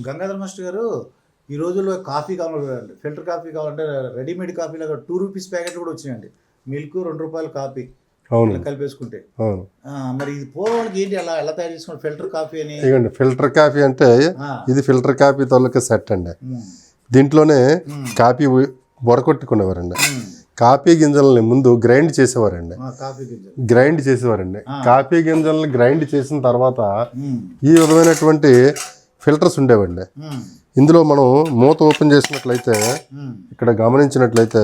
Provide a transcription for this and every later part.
Gangadhar master గారు ఈ రోజుల్లో కాఫీ కావాలంటే ఫిల్టర్ కాఫీ కావాలంటే రెడీమేడ్ కాఫీ లాగా ₹2 ప్యాకెట్లు కూడా వచ్చినాయండి. మిల్క్ ₹2 కాఫీ అవును కలిపేసుకుంటే. అవును. మరి ఇది పూర్వానికి ఏంటి అలా ఎలా తయారు చేసుకున్నారు ఫిల్టర్ కాఫీ అని? ఇదిగోండి ఫిల్టర్ కాఫీ అంటే ఇది ఫిల్టర్ కాఫీ తాలూకా సెట్ అండి. దీంట్లోనే కాఫీ వడకొట్టుకునేవారండి. కాఫీ గింజలని ముందు గ్రైండ్ చేసేవారండి. కాఫీ గింజలని గ్రైండ్ చేసిన తర్వాత ఈ విధమైనటువంటి ఫిల్టర్స్ ఉండేవండి. ఇందులో మనం మూత ఓపెన్ చేసినట్లయితే ఇక్కడ గమనించినట్లయితే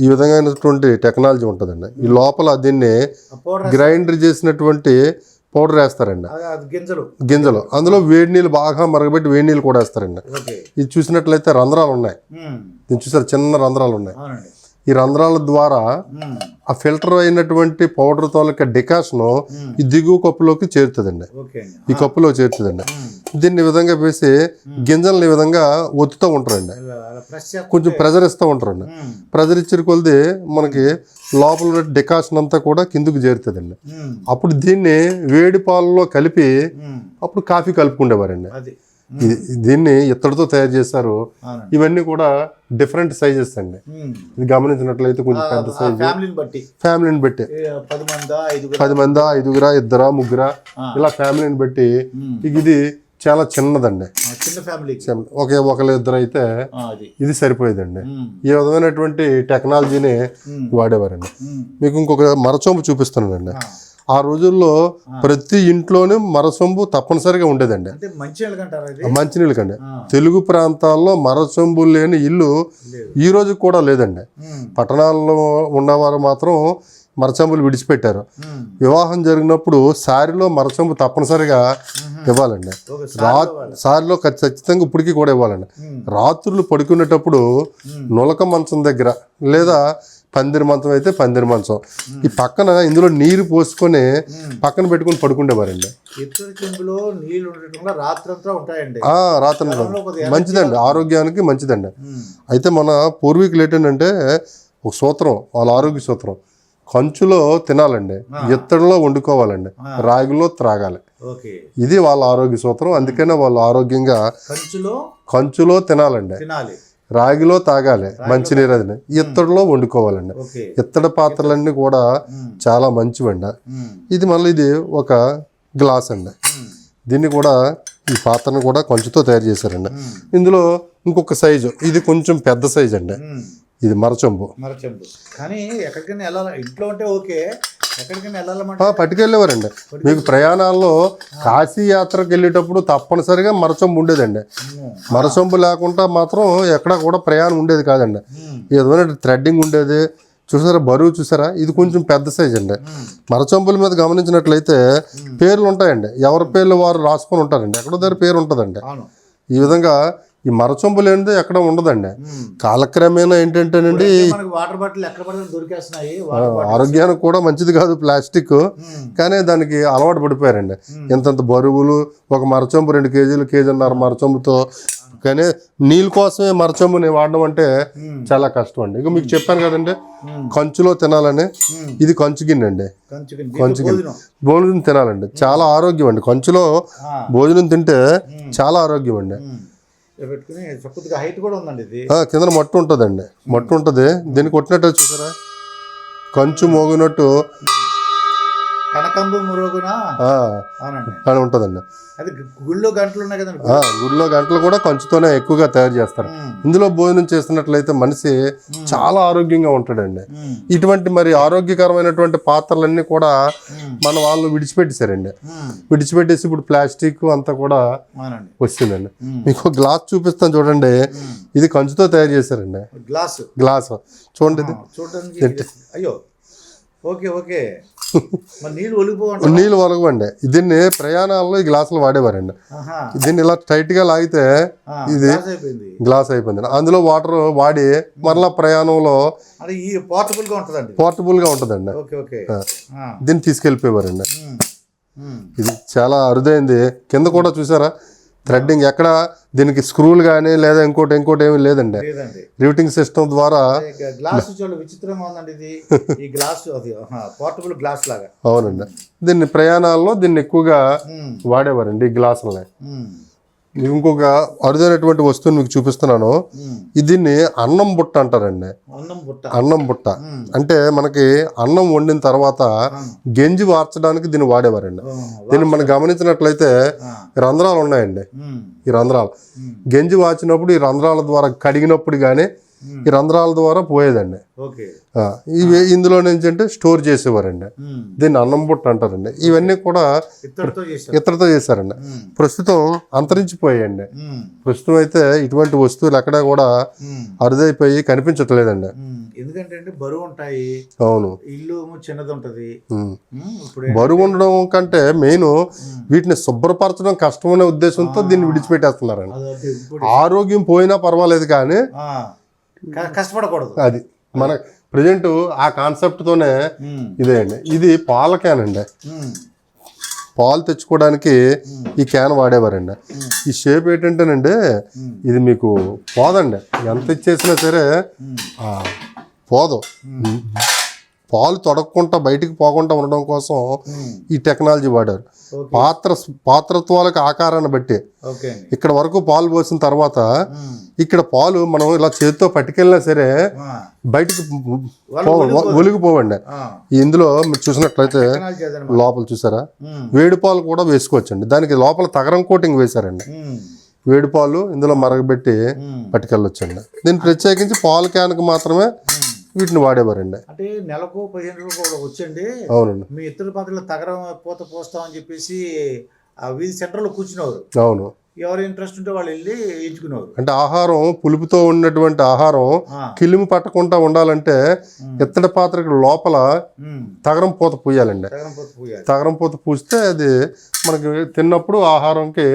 ఈ విధమైనటువంటి టెక్నాలజీ ఉంటుందండి. ఈ లోపల దీన్ని గ్రైండర్ చేసినటువంటి పౌడర్ వేస్తారండి. గింజలు అందులో వేడి నీళ్ళు బాగా మరగబెట్టి వేడి నీళ్ళు కూడా వేస్తారండి. ఇది చూసినట్లయితే రంధ్రాలు ఉన్నాయి. దీన్ని చూసారు, చిన్న రంధ్రాలు ఉన్నాయి. ఈ రంధ్రాల ద్వారా ఆ ఫిల్టర్ అయినటువంటి పౌడర్ తాలూకా డికాషన్ ఈ దిగువ కప్పులోకి చేరుతుందండి. ఈ కప్పులో చేరుతుందండి. దీన్ని ఈ విధంగా వేసి గింజలను ఈ విధంగా ఒత్తుతూ ఉంటారండి. కొంచెం ప్రెజర్ ఇస్తూ ఉంటారండి. ప్రెజర్ ఇచ్చిన కొలిది మనకి లోపల డికాషన్ అంతా కూడా కిందకు చేరుతుందండి. అప్పుడు దీన్ని వేడి పాలలో కలిపి అప్పుడు కాఫీ కలుపుకుండేవారండి. దీన్ని ఇత్తడితో తయారు చేశారు. ఇవన్నీ కూడా డిఫరెంట్ సైజెస్ అండి. ఇది గమనించినట్లయితే కొంచెం పెద్ద సైజు, ఫ్యామిలీని బట్టి 10 మంది 5గురా 2 3 ఇలా ఫ్యామిలీని బట్టి ఇది చాలా చిన్నదండి. ఒకళ్ళు 2 అయితే ఇది సరిపోయేదండి. ఈ విధమైనటువంటి టెక్నాలజీని వాడేవారండి. మీకు ఇంకొక మరచొంపు చూపిస్తున్నానండి. ఆ రోజుల్లో ప్రతి ఇంట్లోనే మరసొంబు తప్పనిసరిగా ఉండేదండి. మంచినీళ్ళ కండి. తెలుగు ప్రాంతాల్లో మరసొంబు లేని ఇల్లు ఈ రోజు కూడా లేదండి. పట్టణాల్లో ఉన్నవారు మాత్రం మరచంబులు విడిచిపెట్టారు. వివాహం జరిగినప్పుడు సారిలో మరచంబు తప్పనిసరిగా ఇవ్వాలండి. సారిలో ఖచ్చితంగా ఇప్పటికీ కూడా ఇవ్వాలండి. రాత్రులు పడుకునేటప్పుడు నులక మంచం దగ్గర లేదా పందిరి మంచం అయితే పందిరి మంచం ఈ పక్కన ఇందులో నీరు పోసుకొని పక్కన పెట్టుకుని పడుకుండేవారండి. రాత్రి మంచిదండి, ఆరోగ్యానికి మంచిదండి. అయితే మన పూర్వీకులు ఏంటంటే ఒక సూత్రం, వాళ్ళ ఆరోగ్య సూత్రం, కంచులో తినాలండి, ఇత్తడిలో వండుకోవాలండి, రాగిలో త్రాగాలి. ఇది వాళ్ళ ఆరోగ్య సూత్రం. అందుకనే వాళ్ళు ఆరోగ్యంగా కంచులో తినాలండి, రాగిలో తాగాలి మంచినీరు, అది ఇత్తడిలో వండుకోవాలండి. ఇత్తడి పాత్రలన్నీ కూడా చాలా మంచివండి. ఇది మళ్ళీ ఇది ఒక గ్లాస్ అండి. దీన్ని కూడా ఈ పాత్రను కూడా కంచుతో తయారు చేశారండి. ఇందులో ఇంకొక సైజు, ఇది కొంచెం పెద్ద సైజు అండి. ఇది మరచొంబు. కానీ ఎక్కడికైనా వెళ్ళాలి, ఇంట్లో ఉంటే ఓకే, పట్టుకెళ్ళేవారండి. మీకు ప్రయాణాల్లో కాశీ యాత్రకు వెళ్ళేటప్పుడు తప్పనిసరిగా మరచొంబు ఉండేదండి. మరచొంబు లేకుండా మాత్రం ఎక్కడా కూడా ప్రయాణం ఉండేది కాదండి. ఏదైనా థ్రెడ్డింగ్ ఉండేది. చూసారా బరువు చూసారా, ఇది కొంచెం పెద్ద సైజ్ అండి. మరచొంబుల మీద గమనించినట్లయితే పేర్లు ఉంటాయండి. ఎవరి పేర్లు వారు రాసుకొని ఉంటారండి. ఎక్కడో దగ్గర పేరు ఉంటుందండి. ఈ విధంగా ఈ మరచొంబు లేనిదే ఎక్కడ ఉండదండి. కాలక్రమేణా ఏంటంటేనండి వాటర్ బాటిల్ ఎక్కడ పడితే దొరికేస్తున్నాయి. ఆరోగ్యానికి కూడా మంచిది కాదు ప్లాస్టిక్, కానీ దానికి అలవాటు పడిపోయారండి. ఇంతంత బరువులు, ఒక మరచొంబు 2 కేజీలు, 1.5 కేజీ మరచొంబుతో. కానీ నీళ్ళ కోసమే మరచొంబుని వాడడం అంటే చాలా కష్టం అండి. ఇక మీకు చెప్పాను కదండి కంచులో తినాలని. ఇది కంచు గిన్నె అండి. కంచు గిన్నె భోజనం తినాలండి, చాలా ఆరోగ్యం అండి. కంచులో భోజనం తింటే చాలా ఆరోగ్యం అండి. కింద మట్టు ఉంటుందండి, మట్టు ఉంటుంది. దీన్ని కొట్టినట్టు చూసారా, కంచు మోగినట్టు అని ఉంటుందండి. గుళ్ళో గంటలు ఉన్నాయి కదండి, గుడిలో గంటలు కూడా కంచుతోనే ఎక్కువగా తయారు చేస్తారు. ఇందులో భోజనం చేస్తున్నట్లయితే మనిషి చాలా ఆరోగ్యంగా ఉంటాడండి. ఇటువంటి మరి ఆరోగ్యకరమైనటువంటి పాత్రలన్నీ కూడా మన వాళ్ళు విడిచిపెట్టేశారండి. విడిచిపెట్టేసి ఇప్పుడు ప్లాస్టిక్ అంతా కూడా వచ్చిందండి. మీకు గ్లాస్ చూపిస్తాను చూడండి. ఇది కంచుతో తయారు చేశారండి. గ్లాస్ చూడండి. అయ్యో ఓకే నీళ్ళు ఒలగవండి. దీన్ని ప్రయాణాల్లో ఈ గ్లాసులు వాడేవారండి. దీన్ని ఇలా టైట్ గా లాగితే ఇది గ్లాస్ అయిపోయింది. అందులో వాటర్ వాడి మరలా ప్రయాణంలో పోర్టబుల్ గా ఉంటదండి. దీన్ని తీసుకెళ్ళిపోయేవారండి. ఇది చాలా అరుదైంది. కింద కూడా చూసారా థ్రెడ్డింగ్, ఎక్కడ దీనికి స్క్రూలు కానీ లేదా ఇంకోటి ఏమీ లేదండి. రివిటింగ్ సిస్టమ్ ద్వారా. అవునండి. దీన్ని ప్రయాణాల్లో దీన్ని ఎక్కువగా వాడేవారండి ఈ గ్లాసులని. ఇంకొక అరుదైనటువంటి వస్తువుని మీకు చూపిస్తున్నాను. దీన్ని అన్నం బుట్ట అంటారండి. అన్నం బుట్ట అంటే మనకి అన్నం వండిన తర్వాత గెంజి వార్చడానికి దీన్ని వాడేవారండి. దీన్ని మనం గమనించినట్లయితే రంధ్రాలు ఉన్నాయండి. ఈ రంధ్రాలు గెంజి వార్చినప్పుడు ఈ రంధ్రాల ద్వారా కడిగినప్పుడు కానీ ఈ రంధ్రాల ద్వారా పోయేదండి. ఇవి ఇందులో నుంచి అంటే స్టోర్ చేసేవారండి. దీన్ని అన్నం బుట్ట అంటారండి. ఇవన్నీ కూడా ఇత్తడితో చేశారండి. ప్రస్తుతం అంతరించిపోయాయండి. ప్రస్తుతం అయితే ఇటువంటి వస్తువులు ఎక్కడా కూడా అరుదైపోయి కనిపించట్లేదండి. ఎందుకంటే బరువు ఉంటాయి. అవును, ఇల్లు చిన్నది ఉంటది. బరువు ఉండడం కంటే మెయిన్ వీటిని శుభ్రపరచడం కష్టమనే ఉద్దేశంతో దీన్ని విడిచిపెట్టేస్తున్నారండి. ఆరోగ్యం పోయినా పర్వాలేదు కానీ కష్టపడకూడదు. అది మన ప్రజెంట్ ఆ కాన్సెప్ట్ తోనే ఇదే అండి. ఇది పాల క్యాన్ అండి. పాలు తెచ్చుకోవడానికి ఈ క్యాన్ వాడేవారండి. ఈ షేప్ ఏంటంటేనండి ఇది మీకు పోదండి. ఎంత ఇచ్చేసినా సరే పోదు. పాలు తొడగకుండా బయటికి పోకుండా ఉండడం కోసం ఈ టెక్నాలజీ వాడారు. పాత్రత్వాలకు ఆకారాన్ని బట్టి ఇక్కడ వరకు పాలు పోసిన తర్వాత ఇక్కడ పాలు మనం ఇలా చేతితో పట్టుకెళ్ళినా సరే బయటికి ఒలిగిపోవండి. ఇందులో మీరు చూసినట్లయితే లోపల చూసారా వేడి పాలు కూడా వేసుకోవచ్చండి. దానికి లోపల తగరం కోటింగ్ వేశారండి. వేడి పాలు ఇందులో మరగబెట్టి పట్టుకెళ్ళొచ్చండి. దీన్ని ప్రత్యేకించి పాల క్యాన్కి మాత్రమే వీటిని వాడేవారండి. అంటే నెలకు 15 రోజులు కూడా వచ్చండి. అవునండి. మీ ఇతర పాత్రలో తగరం పూత పోస్తామని చెప్పేసి ఆ వీధి సెంటర్లో కూర్చునేవారు. అవును, ఎవరు ఇంట్రెస్ట్ ఉంటే వాళ్ళు వెళ్ళి ఎంచుకునేవారు. అంటే ఆహారం పులుపుతో ఉన్నటువంటి ఆహారం కిలిమి పట్టకుండా ఉండాలంటే ఇత్తడి పాత్రకి లోపల తగరం పూత పూయాలండి. తగరం పూత పూస్తే అది మనకి తిన్నప్పుడు ఆహారంకి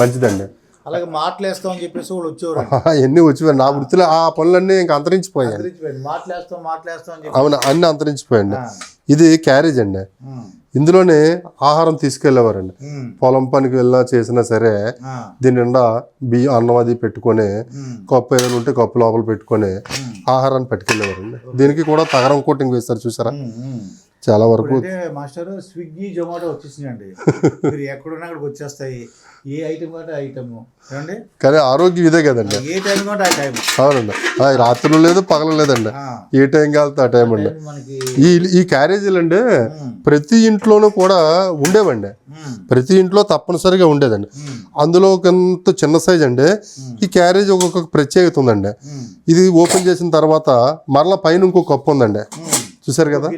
మంచిదండి. అలాగే మాటలేస్తామని చెప్పేసి వాళ్ళు వచ్చేవారు. అవన్నీ వచ్చేవారు. నా వృత్తిలో ఆ పనులన్నీ ఇంకా అంతరించిపోయాయి. అవును, అన్ని అంతరించిపోయాయండి. ఇది క్యారేజ్ అండి. ఇందులోనే ఆహారం తీసుకెళ్లేవారండి. పొలం పనికి వెళ్ళా చేసినా సరే దీని నిండా బియ్యం అన్నం అది పెట్టుకొని కప్పు ఏదైనా ఉంటే కప్పు లోపల పెట్టుకొని ఆహారాన్ని పట్టుకెళ్ళేవారండి. దీనికి కూడా తగరం కోటింగ్ వేస్తారు చూసారా. చాలా వరకు మాస్టర్ స్విగ్గీ జొమాటో వచ్చేసినాయండి. మీరు ఎక్కడున్నా అక్కడికి వచ్చేస్తాయి. ఏ ఐటమ్ కంటే ఐటమ్ ఏమండి. కానీ ఆరోగ్యం ఇదే కదండి. ఏ టైం కంటే ఆ టైం. అవునండి. రాత్రులు లేదు పగలు లేదండి. ఏ టైం కాలితే ఆ టైం అండి. ఈ క్యారేజీలు అండి ప్రతి ఇంట్లోనూ కూడా ఉండేవండి. ప్రతి ఇంట్లో తప్పనిసరిగా ఉండేదండి. అందులో కొంత చిన్న సైజ్ అండి. ఈ క్యారేజ్ ఒక్కొక్క ప్రత్యేకత ఉందండి. ఇది ఓపెన్ చేసిన తర్వాత మరలా పైన ఇంకో కప్పు ఉందండి. చూసారు కదా.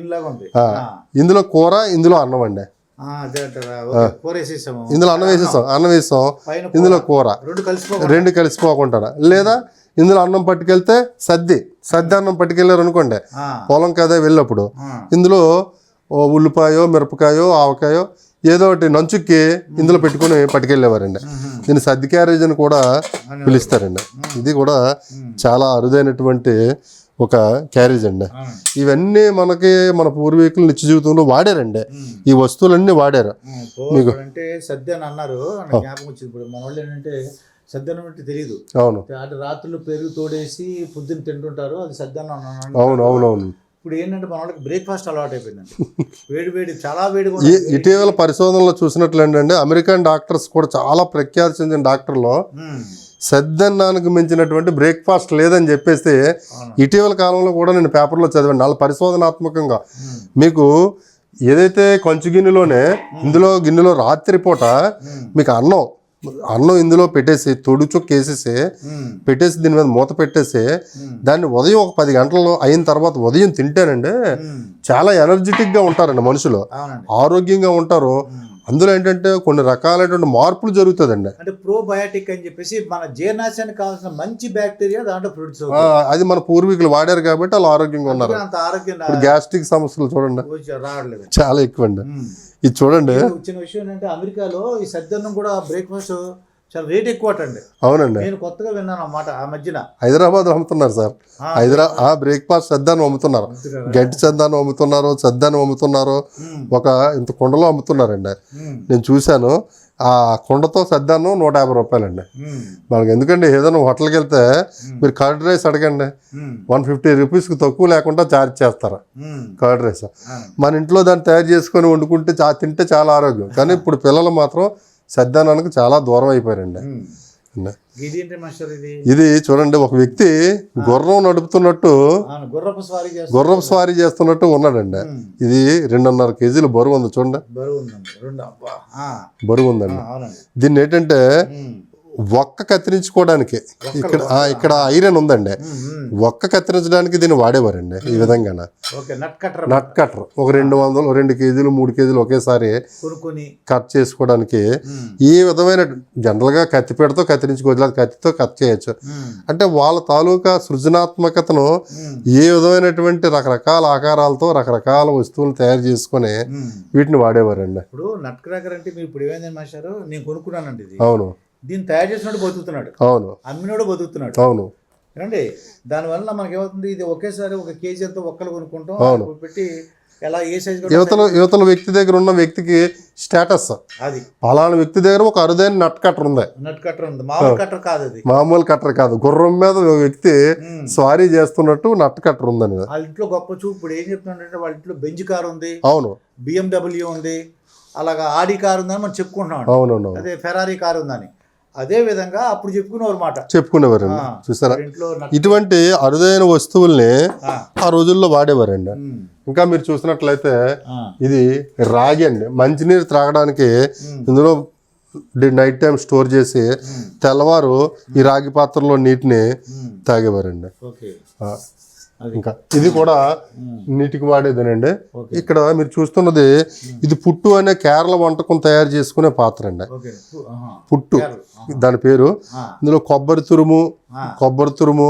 ఇందులో కూర, ఇందులో అన్నం అండి. ఇందులో అన్నం వేసేస్తాం ఇందులో కూర రెండు కలిసిపోకుండా. లేదా ఇందులో అన్నం పట్టుకెళ్తే సద్ది అన్నం పట్టుకెళ్ళారు అనుకోండి పొలం కదా వెళ్ళినప్పుడు ఇందులో ఉల్లిపాయో మిరపకాయో ఆవకాయో ఏదో ఒకటి నంచుక్కి ఇందులో పెట్టుకుని పట్టుకెళ్ళేవారండి. దీన్ని సద్ది క్యారేజ్ అని కూడా పిలుస్తారండి. ఇది కూడా చాలా అరుదైనటువంటి ఒక క్యారేజ్ అండి. ఇవన్నీ మనకి మన పూర్వీకులు నిత్య జీవితంలో వాడారండి. ఈ వస్తువులన్నీ వాడారు. మీకు అంటే సద్య అని అన్నారు, జ్ఞాపకం వచ్చింది. ఇప్పుడు మన వాళ్ళు ఏంటంటే సద్దన్నం అంటే తెలియదు. అవును, అంటే రాత్రులు పెరుగు తోడేసి పొద్దున్న తింటుంటారు. అది సద్దన్నం. అవును. ఇప్పుడు ఏంటంటే మన వాళ్ళకి బ్రేక్ఫాస్ట్ అలవాటు అయిపోయిందండి. వేడి చాలా వేడి. ఇటీవల పరిశోధనలో చూసినట్లు ఏంటంటే అమెరికన్ డాక్టర్స్ కూడా చాలా ప్రఖ్యాతి చెందిన డాక్టర్లో సద్దన్నానికి మించినటువంటి బ్రేక్ఫాస్ట్ లేదని చెప్పేసి ఇటీవల కాలంలో కూడా నేను పేపర్లో చదివాను. చాలా పరిశోధనాత్మకంగా మీకు ఏదైతే కొంచెం గిన్నెలో రాత్రిపూట మీకు అన్నం ఇందులో పెట్టేసి తొడుచొక్కు వేసేసి పెట్టేసి దీని మీద మూత పెట్టేసి దాన్ని ఉదయం ఒక 10 గంటలు అయిన తర్వాత ఉదయం తింటేనండి చాలా ఎనర్జెటిక్గా ఉంటారండి మనుషులు, ఆరోగ్యంగా ఉంటారు. అందులో ఏంటంటే కొన్ని రకాలైనటువంటి మార్పులు జరుగుతుందండి. అంటే ప్రోబయాటిక్ అని చెప్పేసి మన జీర్ణాశయానికి కావాల్సిన మంచి బ్యాక్టీరియా దాంట్లో ప్రొడ్యూస్. అది మన పూర్వీకులు వాడారు కాబట్టి వాళ్ళు ఆరోగ్యంగా ఉన్నారు. ఇప్పుడు గ్యాస్ట్రిక్ సమస్యలు చూడండి రావట్లేదు, చాలా ఎక్కువ అండి. ఇది చూడండి. వచ్చిన విషయం ఏంటంటే అమెరికాలో ఈ సద్దన్నం కూడా బ్రేక్ఫాస్ట్ చాలా రేట్ ఎక్కువ అండి. అవునండి, నేను కొత్తగా విన్నాను అన్నమాట ఆ మధ్యన. హైదరాబాద్ అమ్ముతున్నారు సార్. బ్రేక్ఫాస్ట్ సద్దాన్ని అమ్ముతున్నారు, గడ్డి సద్దాన్ని అమ్ముతున్నారు, సద్దాన్ని అమ్ముతున్నారు. ఒక ఇంత కుండలో అమ్ముతున్నారండి. నేను చూశాను. ఆ కుండతో సద్దాను 150 రూపాయలండి. మనకి ఎందుకంటే ఏదైనా హోటల్కి వెళ్తే మీరు కర్డ్ రైస్ అడగండి 150 రూపీస్కి తక్కువ లేకుండా ఛార్జ్ చేస్తారు కర్డ్ రైస్. మన ఇంట్లో దాన్ని తయారు చేసుకొని వండుకుంటే తింటే చాలా ఆరోగ్యం. కానీ ఇప్పుడు పిల్లలు మాత్రం సద్దానానికి చాలా దూరం అయిపోయారండి. ఇది ఏంటి మాస్టర్ ఇది? ఇది చూడండి, ఒక వ్యక్తి గుర్రం నడుపుతున్నట్టు గుర్రపు స్వారీ చేస్తున్నట్టు ఉన్నాడండి. ఇది 2.5 కేజీలు బరువు ఉంది చూడండి, బరువు ఉందండి. దీన్ని ఏంటంటే ఒక్క కత్తిరించుకోవడానికి ఇక్కడ ఐరన్ ఉందండి, ఒక్క కత్తిరించడానికి దీన్ని వాడేవారండి. ఈ విధంగా నట్ కట్టర్ ఒక 2 కేజీలు 3 కేజీలు ఒకేసారి కట్ చేసుకోవడానికి ఈ విధమైన జనరల్గా కత్తిపీటతో కత్తిరించుకోవచ్చు, లేదా కత్తితో కట్ చేయొచ్చు. అంటే వాళ్ళ తాలూకా సృజనాత్మకతను ఏ విధమైనటువంటి రకరకాల ఆకారాలతో రకరకాల వస్తువులు తయారు చేసుకొని వీటిని వాడేవారండి. ఇప్పుడు నట్ క్రాకర్ అంటే మీరు ఇప్పుడు ఏమైందని మాస్టారు, నేను కొనుక్కున్నానండి ఇది. అవును, దీన్ని తయారు చేసినట్టు బతుకుతున్నాడు. అవును, అమ్మినోడు బతుకుతున్నాడు. అవును ఏమండి, దానివల్ల మనకి ఏమవుతుంది, ఇది ఒకేసారి 1 కేజీ అంతా ఒక్కలు కొనుక్కుంటాం, పెట్టి ఎలా ఏ సైజు యువతల వ్యక్తి దగ్గర ఉన్న వ్యక్తికి స్టేటస్, అది అలాంటి వ్యక్తి దగ్గర ఒక అరుదైన నట్ కట్టర్ ఉంది. నట్ కట్టర్ ఉంది, మామూలు కట్టర్ కాదు, అది మామూలు కట్టర్ కాదు. గుర్రం మీద వ్యక్తి స్వారీ చేస్తున్నట్టు నట్ కట్టర్ ఉందని. వాళ్ళ ఇంట్లో గొప్ప చూపు. ఇప్పుడు ఏం చెప్తున్నాడంటే వాళ్ళ ఇంట్లో బెంజ్ కార్ ఉంది, అవును, BMW ఉంది, అలాగా ఆడి కారు ఉందని మనం చెప్పుకుంటున్నాం. అవునవును, అదే ఫెరారీ కారు ఉందని. అదే విధంగా అప్పుడు చెప్పుకునేవారండి. చూసారా, ఇటువంటి అరుదైన వస్తువుల్ని ఆ రోజుల్లో వాడేవారండి. ఇంకా మీరు చూసినట్లయితే ఇది రాగి అండి, మంచినీరు త్రాగడానికి ఇందులో నైట్ టైం స్టోర్ చేసి తెల్లవారు ఈ రాగి పాత్రలో నీటిని తాగేవారండి. ఇంకా ఇది కూడా నీటికి వాడేదేనండి. ఇక్కడ మీరు చూస్తున్నది ఇది పుట్టు అనే కేరళ వంటకం తయారు చేసుకునే పాత్ర అండి. పుట్టు దాని పేరు. ఇందులో కొబ్బరి తురుము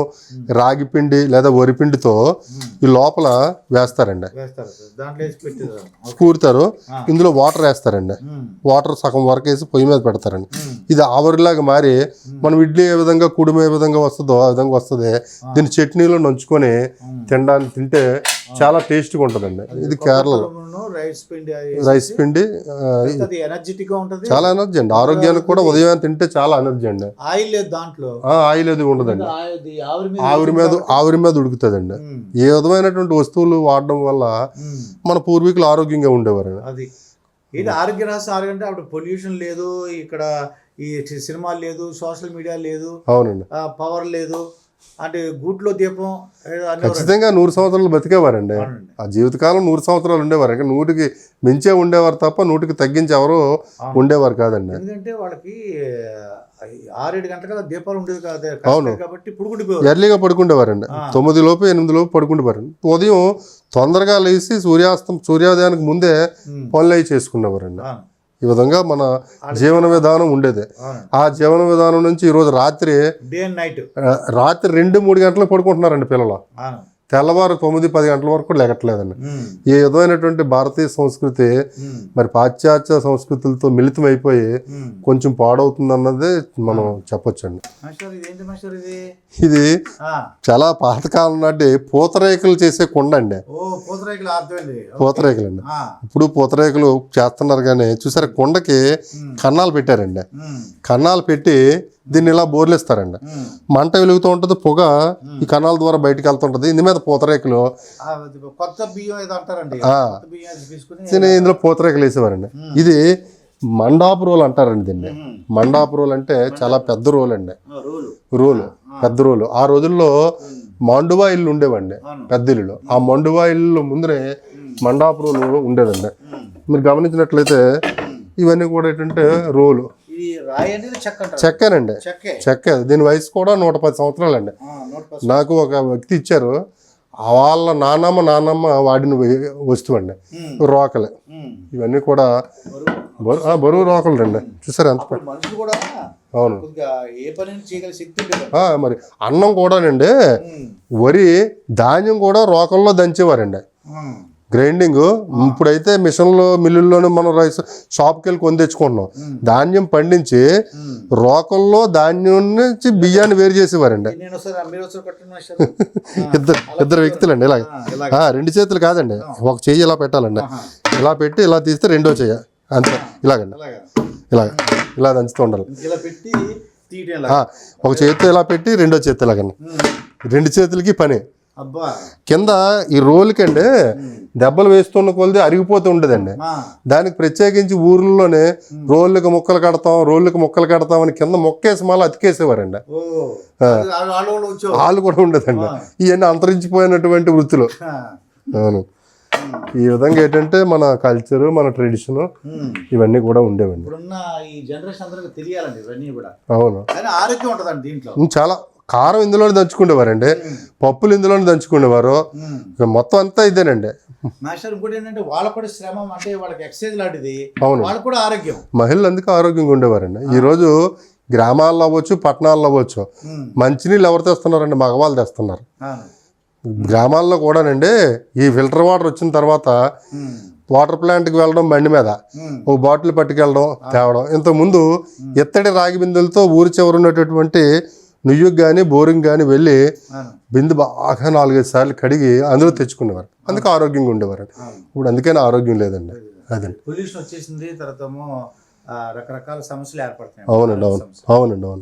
రాగి పిండి లేదా వరిపిండితో ఈ లోపల వేస్తారండి, కూరుతారు. ఇందులో వాటర్ వేస్తారండి, వాటర్ సగం వరకు వేసి పొయ్యి మీద పెడతారండి. ఇది ఆవరిలాగా మారి మనం ఇడ్లీ ఏ విధంగా కుడుము ఏ విధంగా వస్తుందో ఆ విధంగా వస్తుంది. దీన్ని చట్నీలో నంచుకొని తింటే చాలా టేస్ట్గా ఉంటుందండి. ఇది కేరళలో రైస్ పిండి చాలా ఎనర్జీ అండి, ఆరోగ్యానికి కూడా ఉదయం తింటే చాలా ఎనర్జీ అండి. ఆయిల్ లేదు దాంట్లో, ఆయిల్ అది ఉండదండి, ఆవిరి మీద ఉడుకుతుందండి. ఏ విధమైనటువంటి వస్తువులు వాడడం వల్ల మన పూర్వీకులు ఆరోగ్యంగా ఉండేవారు. అది ఇది ఆరోగ్య రహస్యం. ఆరోగ్యం అప్పుడు పొల్యూషన్ లేదు, ఇక్కడ ఈ సినిమాలు లేదు, సోషల్ మీడియా లేదు, అవునండి, పవర్ లేదు. అంటే గూట్లో దీపం ఖచ్చితంగా 100 సంవత్సరాలు బతికేవారండి. ఆ జీవితకాలం 100 సంవత్సరాలు ఉండేవారు. ఇంకా 100కి మించే ఉండేవారు తప్ప 100కి తగ్గించి ఎవరు ఉండేవారు కాదండి. ఎందుకంటే వాళ్ళకి 6-7 గంటల కదా దీపాలు ఉండేది కాదు. అవును, కాబట్టి ఎర్లీగా పడుకుండేవారండి. 9 లోపు 8 లోపు పడుకుండేవారండి. ఉదయం తొందరగా లేచి సూర్యోదయానికి ముందే పనులు అవి చేసుకునేవారండి. ఈ విధంగా మన జీవన విధానం ఉండేది. ఆ జీవన విధానం నుంచి ఈరోజు రాత్రి 2-3 గంటలకు పడుకుంటున్నారండి పిల్లలు. తెల్లవారు 9-10 గంటల వరకు కూడా లెగట్లేదండి. ఈ విధమైనటువంటి భారతీయ సంస్కృతి మరి పాశ్చాత్య సంస్కృతులతో మిళితం అయిపోయి కొంచెం పాడవుతుంది అన్నది మనం చెప్పొచ్చండి. ఇది చాలా పాతకాలం నాటి పూతరేకులు చేసే కుండ అండి. పూతరేకులు అండి. ఇప్పుడు పూతరేకులు చేస్తున్నారు కానీ చూసారా, కుండకి కన్నాలు పెట్టారండి. కన్నాలు పెట్టి దీన్ని ఇలా బోర్లేస్తారండి. మంట వెలుగుతూ ఉంటుంది, పొగ ఈ కణాల ద్వారా బయటకు వెళ్తుంటది. ఇందు మీద పూతరేకులు ఇందులో పూతరేకులు వేసేవారండి. ఇది మండాపు రోల్ అంటారండి దీన్ని. మండాపు రోల్ అంటే చాలా పెద్ద రోల్ అండి, పెద్ద రోలు. ఆ రోజుల్లో మండువా ఇల్లు ఉండేవండి, పెద్ద ఇల్లు. ఆ మండువా ఇల్లు ముందరే మండాపు రోలు ఉండేదండి. మీరు గమనించినట్లయితే ఇవన్నీ కూడా ఏంటంటే రోలు చెక్కేనండి, చెక్కే. దీని వయసు కూడా 110 సంవత్సరాలు అండి. నాకు ఒక వ్యక్తి ఇచ్చారు, వాళ్ళ నానమ్మ వాడిన వస్తువు అండి, రోకలే. ఇవన్నీ కూడా బరువు రోకలు రండి. చూసారు ఎంత. అవును, మరి అన్నం కూడానండి, వరి ధాన్యం కూడా రోకల్లో దంచేవారండి. గ్రైండింగ్ ఇప్పుడైతే మిషన్లో మిల్లుల్లోనే మనం రైస్ షాప్కి వెళ్ళి కొని తెచ్చుకుంటున్నాం. ధాన్యం పండించి రోకల్లో ధాన్యం నుంచి బియ్యాన్ని వేరు చేసేవారండి. ఇద్దరు వ్యక్తులండి. ఇలాగ 2 చేతులు కాదండి, ఒక చెయ్యి ఇలా పెట్టాలండి. ఇలా పెట్టి ఇలా తీస్తే రెండో చెయ్య అంతే. ఇలాగండి, ఇలా దంచుతూ ఉండాలి. ఒక చేతితో ఇలా పెట్టి రెండో చేతి ఇలాగండి. 2 చేతులకి పని. అబ్బా. కింద ఈ రోలుకండి దెబ్బలు వేస్తున్న కొలది అరిగిపోతూ ఉండదండి. ఆ, దానికి ప్రత్యేకించి ఊర్లలోనే రోళ్ళకి ముక్కలు కడతాం అని కింద మొక్కేసి మళ్ళీ అతికేసేవారండి. ఓ, వాళ్ళు కూడా వచ్చావు. వాళ్ళు కూడా ఉండదండి. ఇవన్నీ అంతరించిపోయినటువంటి వృత్తులు. అవును. ఈ విధంగా ఏంటంటే మన కల్చరు, మన ట్రెడిషన్ ఇవన్నీ కూడా ఉండేవండి. ఇప్పుడున్న ఈ జనరేషన్ అందరికి తెలియాలండి ఇవన్నీ కూడా. అవును. కానీ ఆరోగ్యం ఉంటుందండి దీంట్లో. చాలా కారం ఇందులోనే దంచుకునేవారండి, పప్పులు ఇందులోనే దంచుకునేవారు. మొత్తం అంతా ఇదేనండి. మాస్టర్ ఇంకోటి ఏంటంటే వాళ్ళకు కూడా శ్రమ, అంటే వాళ్ళకి ఎక్సర్సైజ్ లాంటిది. అవును. వాళ్ళకు కూడా ఆరోగ్యం. మహిళలు అందుకే ఆరోగ్యంగా ఉండేవారండి. ఈరోజు గ్రామాల్లో అవ్వచ్చు, పట్టణాల్లో అవ్వచ్చు, మంచినీళ్ళు ఎవరు తెస్తున్నారండి? మగవాళ్ళు తెస్తున్నారు. గ్రామాల్లో కూడానండి ఈ ఫిల్టర్ వాటర్ వచ్చిన తర్వాత వాటర్ ప్లాంట్కి వెళ్ళడం, బండి మీద ఒక బాటిల్ పట్టుకెళ్ళడం, తేవడం. ఇంతకుముందు ఎత్తడి రాగి బిందెలతో ఊరి చివర ఉన్నటువంటి నుయ్యుకు కానీ బోరింగ్ కానీ వెళ్ళి బిందె బాగా 4-5 సార్లు కడిగి అందులో తెచ్చుకునేవారు. అందుకే ఆరోగ్యంగా ఉండేవారు. ఇప్పుడు అందుకని ఆరోగ్యం లేదండి. అదండి. పొల్యూషన్ వచ్చేసింది, తర్వాత రకరకాల సమస్యలు ఏర్పడుతున్నాయి. అవునండి. అవును. అవునండి. అవును.